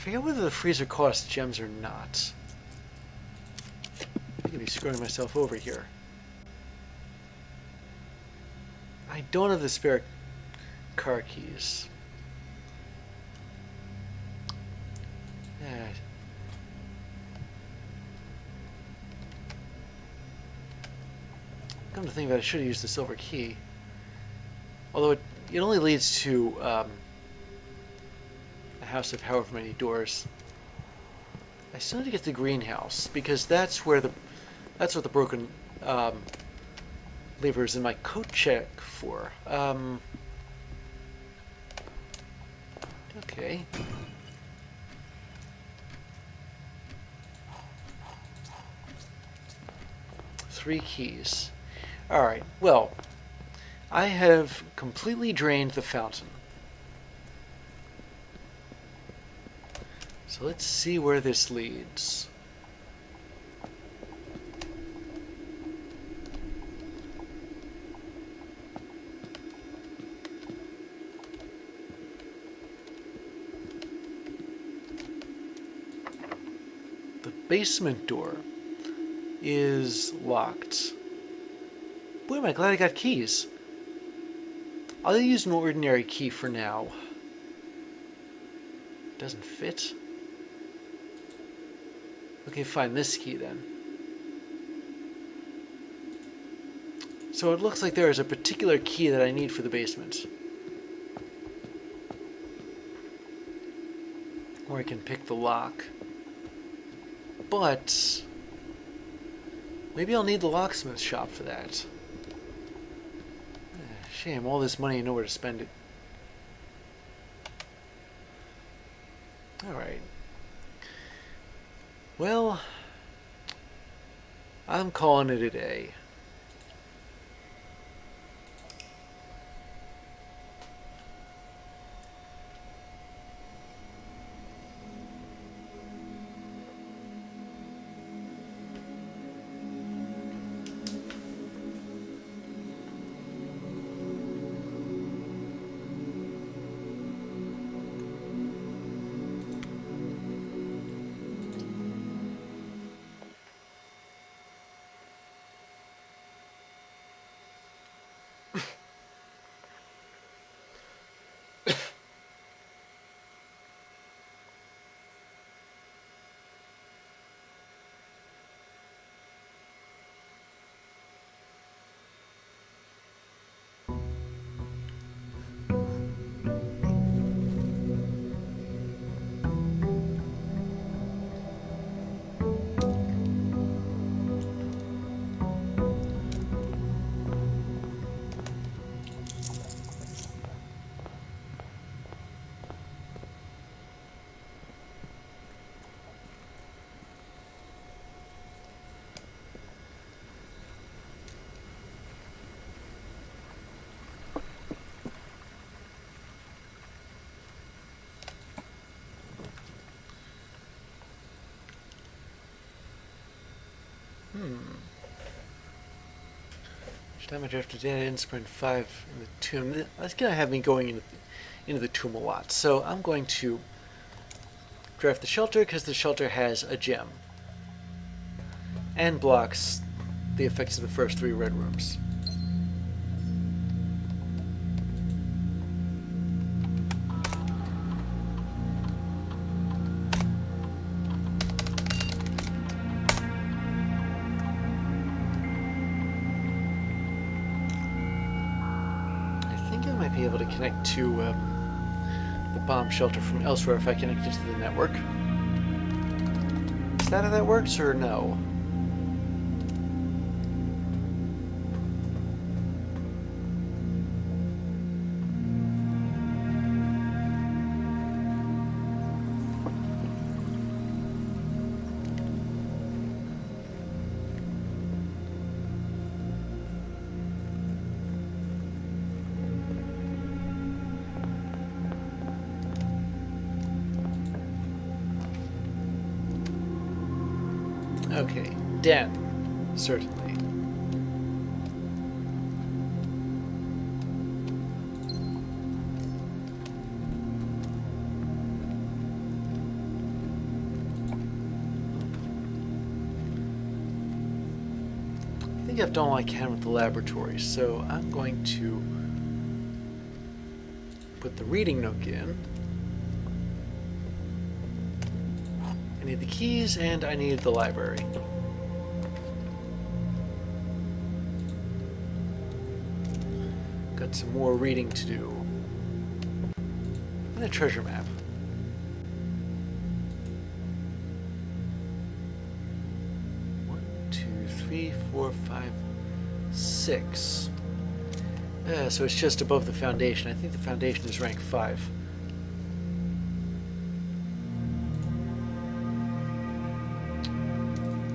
forget whether the freezer costs gems or not. I'm gonna be screwing myself over here. I don't have the spare car keys. Yeah. Come to think about it, I should have used the silver key. Although it only leads to a house of however many doors. I still need to get the greenhouse because that's what the broken lever is in my coat check for. Okay. Three keys. Alright, well, I have completely drained the fountain. So let's see where this leads. The basement door is locked. Boy, am I glad I got keys. I'll use an ordinary key for now. Doesn't fit. Okay, fine, this key then. So it looks like there is a particular key that I need for the basement. Or I can pick the lock. But maybe I'll need the locksmith shop for that. Shame, all this money and nowhere to spend it. Alright. Well, I'm calling it a day. Each time I draft a data in sprint 5 in the tomb. That's going to have me going into the tomb a lot. So I'm going to draft the shelter because the shelter has a gem. And blocks the effects of the first 3 red rooms. Be able to connect to the bomb shelter from elsewhere if I connect it to the network. Is that how that works, or no? Okay, den, certainly. think I've done all I can with the laboratory, so I'm going to put the reading nook in. I need the keys, and I need the library. Got some more reading to do. And a treasure map. One, two, three, four, five, six. So it's just above the Foundation. I think the Foundation is rank 5.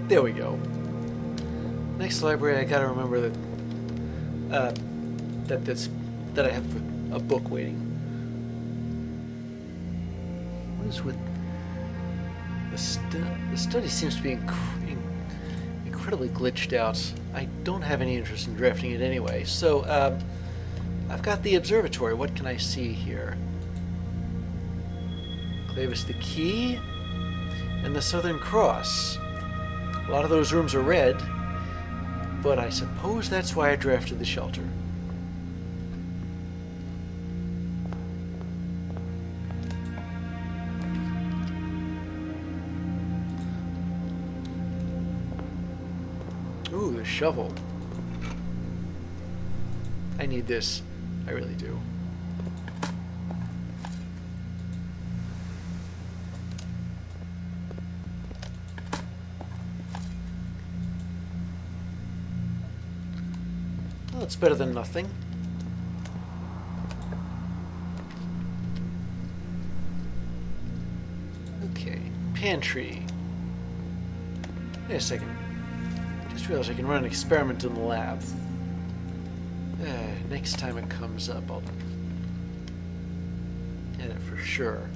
There we go. Next library, I gotta remember that I have a book waiting. What is with the study? Seems to be incredibly glitched out. I don't have any interest in drafting it anyway. So I've got the observatory. What can I see here? Clavis the Key and the Southern Cross. A lot of those rooms are red, but I suppose that's why I drafted the shelter. Ooh, the shovel. I need this. I really do. Well, it's better than nothing. Okay, pantry. Wait a second. Just realized I can run an experiment in the lab. Next time it comes up, I'll get it for sure.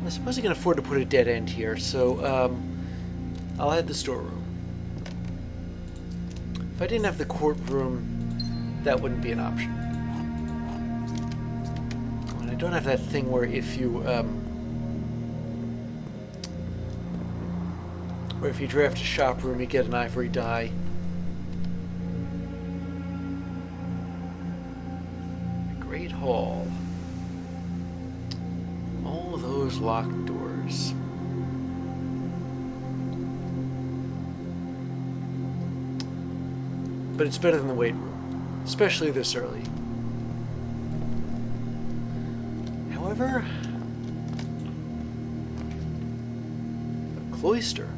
I suppose I can afford to put a dead end here, so I'll add the storeroom. If I didn't have the courtroom, that wouldn't be an option. And I don't have that thing where if you draft a shop room, you get an ivory die. The Great Hall. All those locked doors. But it's better than the weight room, especially this early. However, the cloister.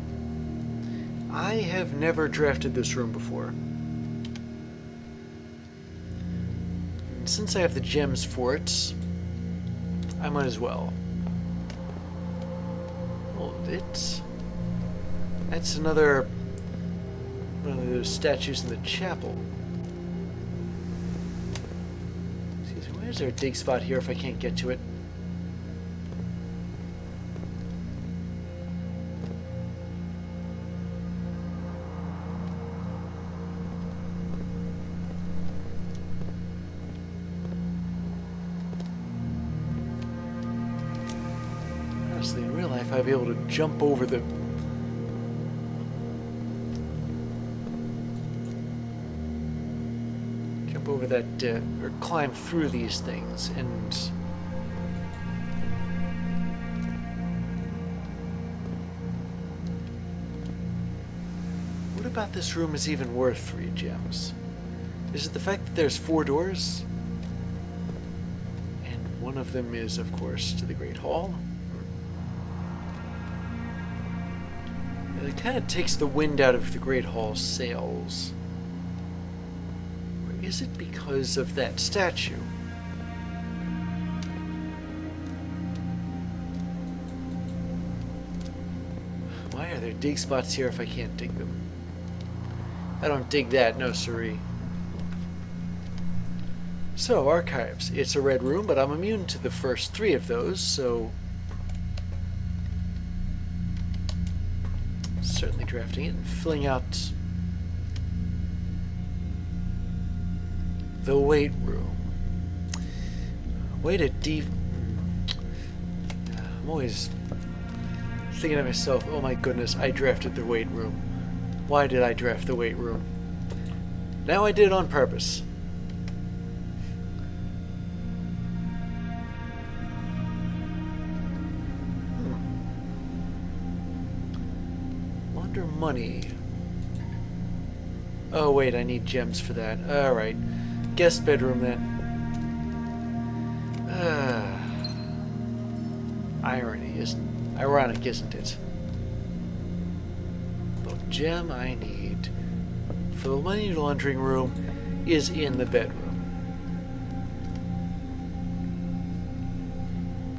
I have never drafted this room before. And since I have the gems for it, I might as well. Hold it. That's another one of those statues in the chapel. Excuse me, where's there a dig spot here if I can't get to it? Honestly, in real life, I'd be able to jump over the... over that, or climb through these things, and what about this room is even worth 3 gems? Is it the fact that there's 4 doors? And one of them is, of course, to the Great Hall. It kind of takes the wind out of the Great Hall's sails. Is it because of that statue? Why are there dig spots here if I can't dig them? I don't dig that, no siree. So, archives. It's a red room, but I'm immune to the first 3 of those, so... certainly drafting it and filling out... the weight room. Way to I'm always thinking to myself, oh my goodness, I drafted the weight room. Why did I draft the weight room? Now I did it on purpose. Launder money. Oh wait, I need gems for that. Alright. Guest bedroom then. Irony, ironic, isn't it? The gem I need for the money laundering room is in the bedroom.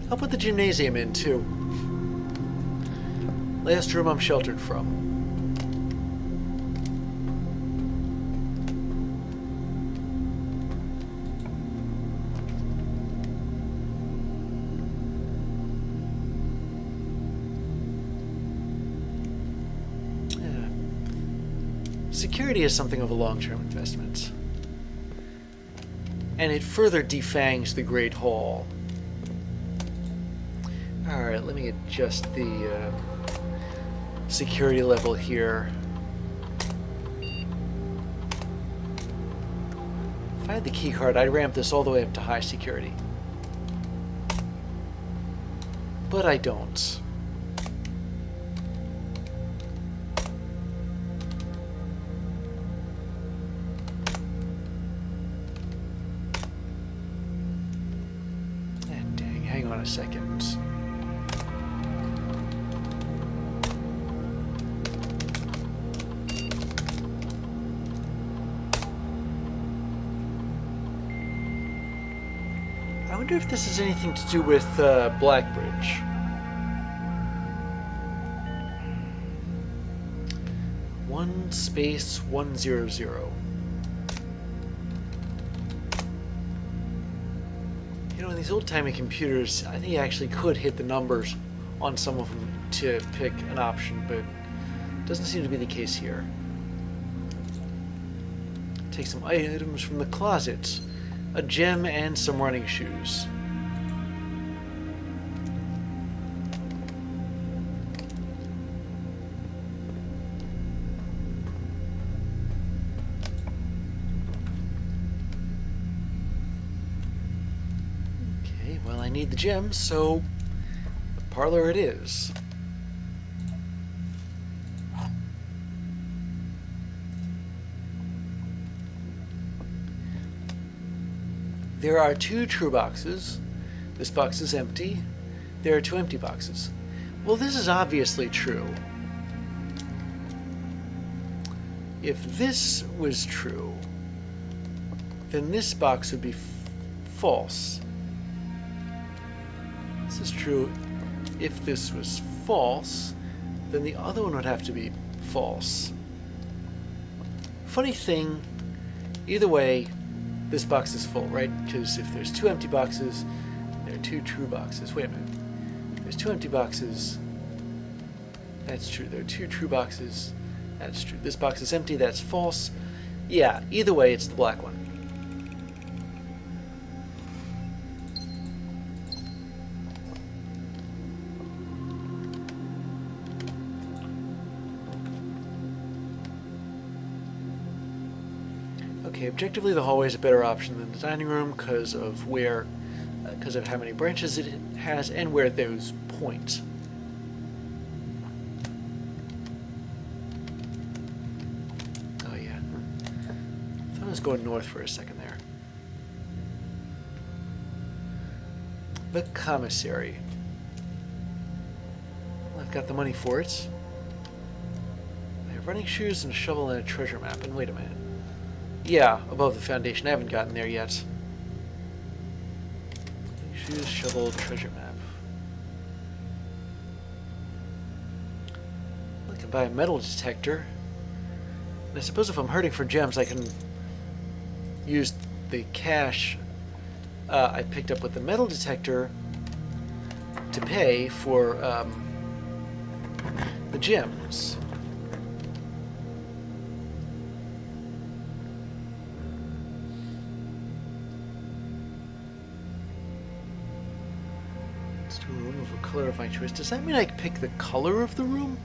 I'll put the gymnasium in too. Last room I'm sheltered from. Security is something of a long-term investment. And it further defangs the Great Hall. Alright, let me adjust the security level here. If I had the key card, I'd ramp this all the way up to high security. But I don't. Hang on a second. I wonder if this has anything to do with Blackbridge. One space 100. You know, in these old-timey computers, I think you actually could hit the numbers on some of them to pick an option, but it doesn't seem to be the case here. Take some items from the closet. A gem and some running shoes. Well, I need the gems, so the parlor it is. There are 2 true boxes. This box is empty. There are 2 empty boxes. Well, this is obviously true. If this was true, then this box would be false. This is true. If this was false, then the other one would have to be false. Funny thing, either way, this box is full, right? Because if there's 2 empty boxes, there are 2 true boxes. Wait a minute. If there's 2 empty boxes, that's true. There are 2 true boxes, that's true. This box is empty, that's false. Yeah, either way, it's the black one. Okay, objectively the hallway is a better option than the dining room because of how many branches it has and where those point. Oh yeah. I thought I was going north for a second there. The commissary. Well, I've got the money for it. I have running shoes and a shovel and a treasure map. And wait a minute. Yeah, above the foundation. I haven't gotten there yet. Shoes, shovel, treasure map. I can buy a metal detector. And I suppose if I'm hurting for gems, I can use the cash I picked up with the metal detector to pay for the gems. for color of my choice. Does that mean I pick the color of the room?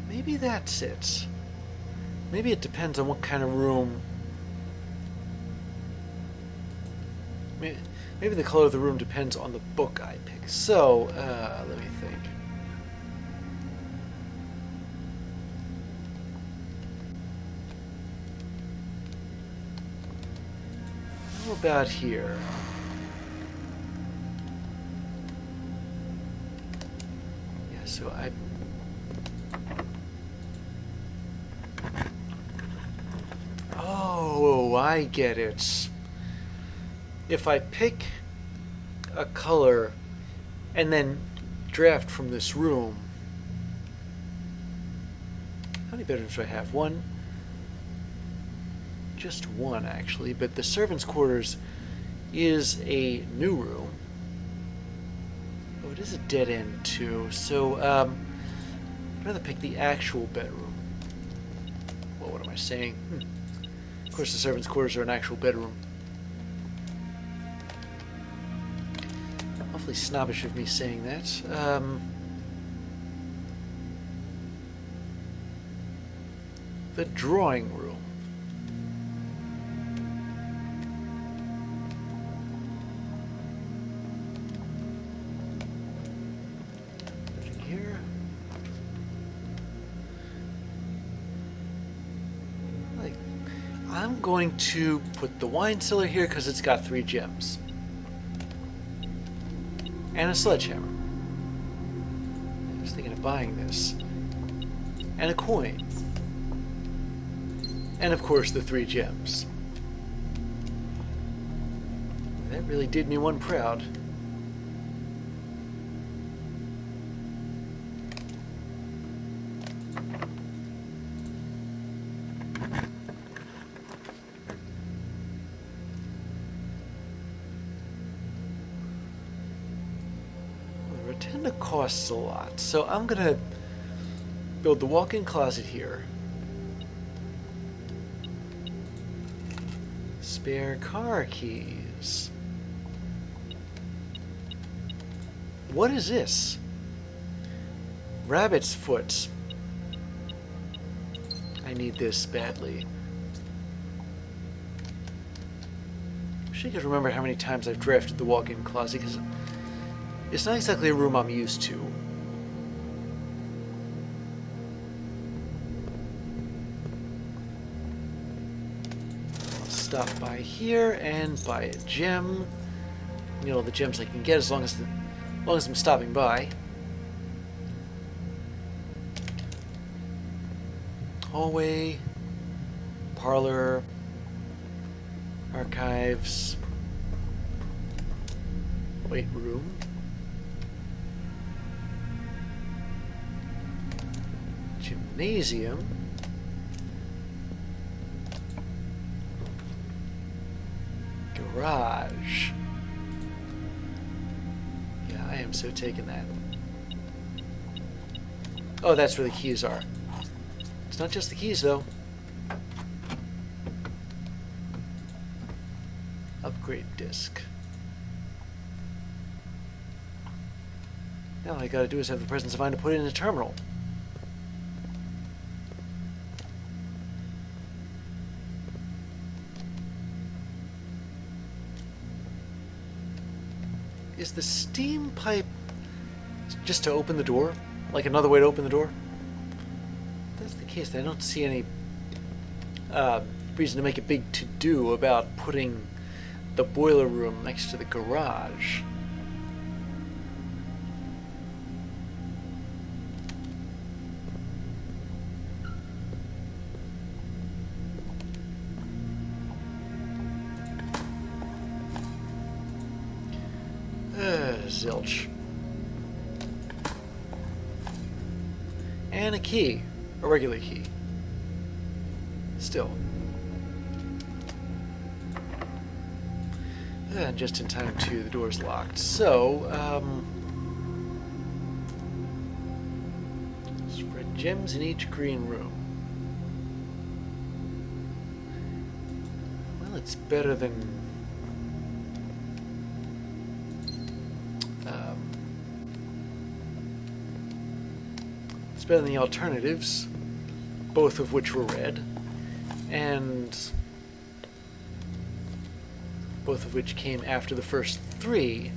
Maybe that's it. Maybe it depends on what kind of room. Maybe the color of the room depends on the book I pick. So, let me think. How about here? Yeah, so Oh, I get it. If I pick a color and then draft from this room, how many bedrooms do I have? One? Just one, actually, but the servants' quarters is a new room. Oh, it is a dead end, too. So, I'd rather pick the actual bedroom. Well, what am I saying? Of course, the servants' quarters are an actual bedroom. Awfully snobbish of me saying that. The drawing room. Nothing here. I'm going to put the wine cellar here because it's got 3 gems. And a sledgehammer. I was thinking of buying this. And a coin. And of course the 3 gems. That really did me one proud. Rotunda costs a lot, so I'm gonna build the walk-in closet here. Spare car keys. What is this? Rabbit's foot. I need this badly. Wish I could remember how many times I've drafted the walk-in closet, because it's not exactly a room I'm used to. I'll stop by here and buy a gem. You know, the gems I can get as long as I'm stopping by. Hallway, parlor, archives, weight room. Gymnasium. Garage. Yeah, I am so taking that. Oh, that's where the keys are. It's not just the keys, though. Upgrade disc. Now all I gotta do is have the presence of mind to put it in a terminal. Is the steam pipe just to open the door? Like another way to open the door? If that's the case, then I don't see any reason to make a big to-do about putting the boiler room next to the garage. Zilch. And a key. A regular key. Still. And just in time too, the door's locked. So, spread gems in each green room. Well, it's better than It's better than the alternatives, both of which were red, and both of which came after the first three.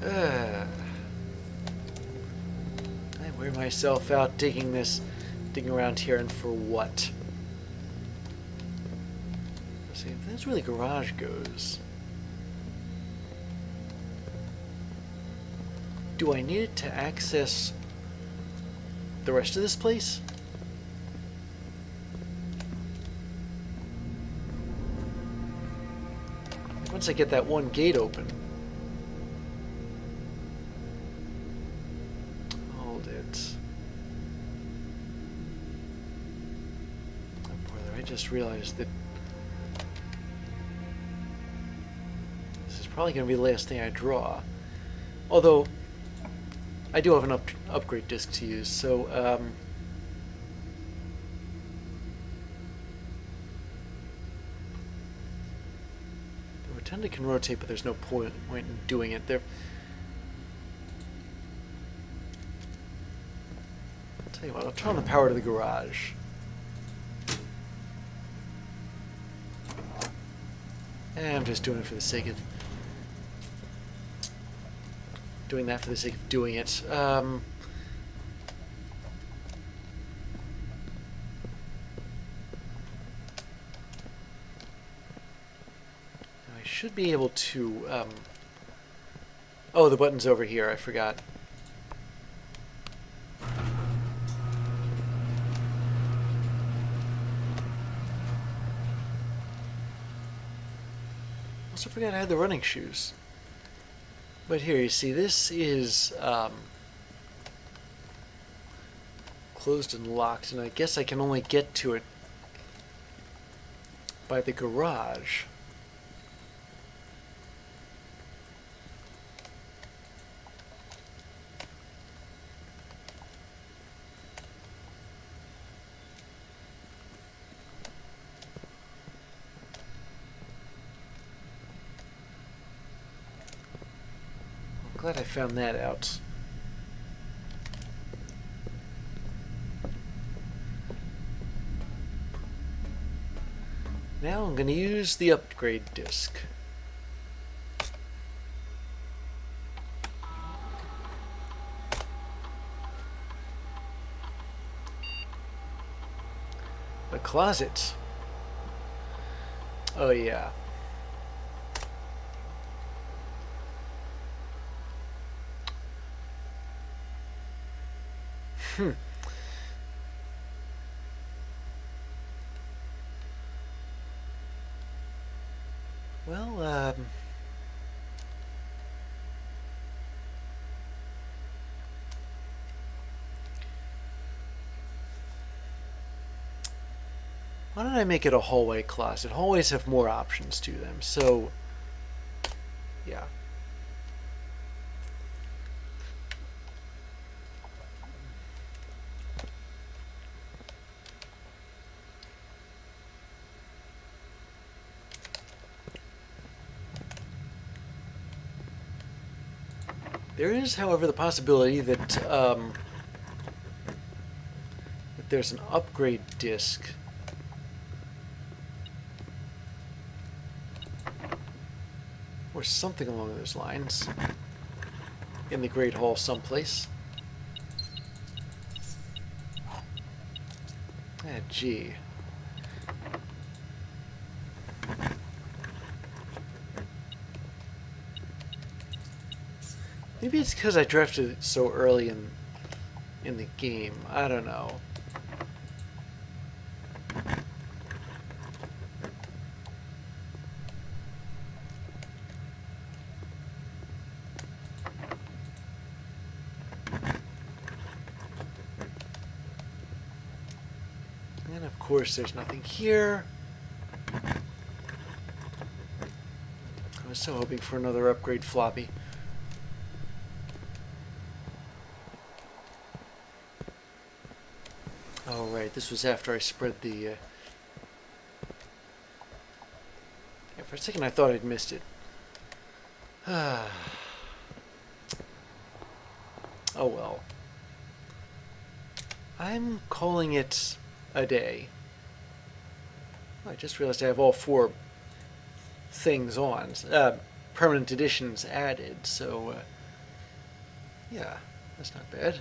I wear myself out digging around here, and for what? Let's see, if that's where the garage goes. Do I need it to access the rest of this place? Once I get that one gate open. Hold it. Oh, brother, I just realized that this is probably going to be the last thing I draw. Although, I do have an upgrade disc to use, so Rotunda can rotate, but there's no point in doing it. I'll tell you what, I'll turn on the power to the garage. And I'm just doing it for the sake of doing that for the sake of doing it. I should be able to, oh, the button's over here, I forgot. Also forgot I had the running shoes. But here, you see, this is closed and locked, and I guess I can only get to it by the garage. Glad I found that out. Now I'm going to use the upgrade disc. A closet. Oh yeah. Well, why don't I make it a hallway closet? Hallways have more options to them, so yeah. There is, however, the possibility that, that there's an upgrade disc or something along those lines in the Great Hall someplace. Ah, gee. Maybe it's because I drafted it so early in the game. I don't know. And of course there's nothing here. I was so hoping for another upgrade floppy. Oh, right, this was after I spread the... Yeah, for a second I thought I'd missed it. Oh well. I'm calling it a day. I just realized I have all 4 things on. Permanent editions added, so yeah, that's not bad.